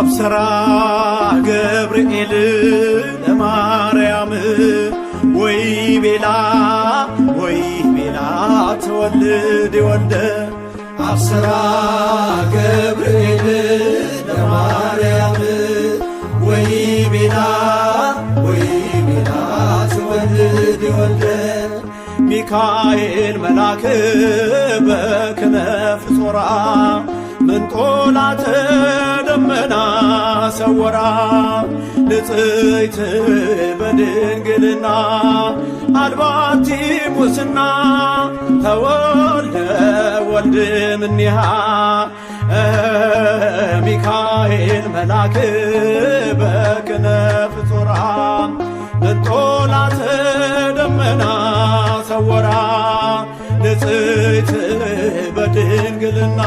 አብሰራ ገብርኤል ለማርያም ወይ ቤላ ተወልድ ወልደ አብሰራ ገብርኤል ለማርያም ወይ ቤላ ተወልድ ወልደ ሚካኤል መልአክ በክነፍ ጾራ ምንጦላተ ደመና ሰወራ ንጽሕት በድንግልና አልባቲ ሙስና ተወልደ ወልድ እምኔሃ ሚካኤል መልአክ በክነፍ ጾራ ምንጦላተ ደመና ሰወራ ንጽሕት በድንግልና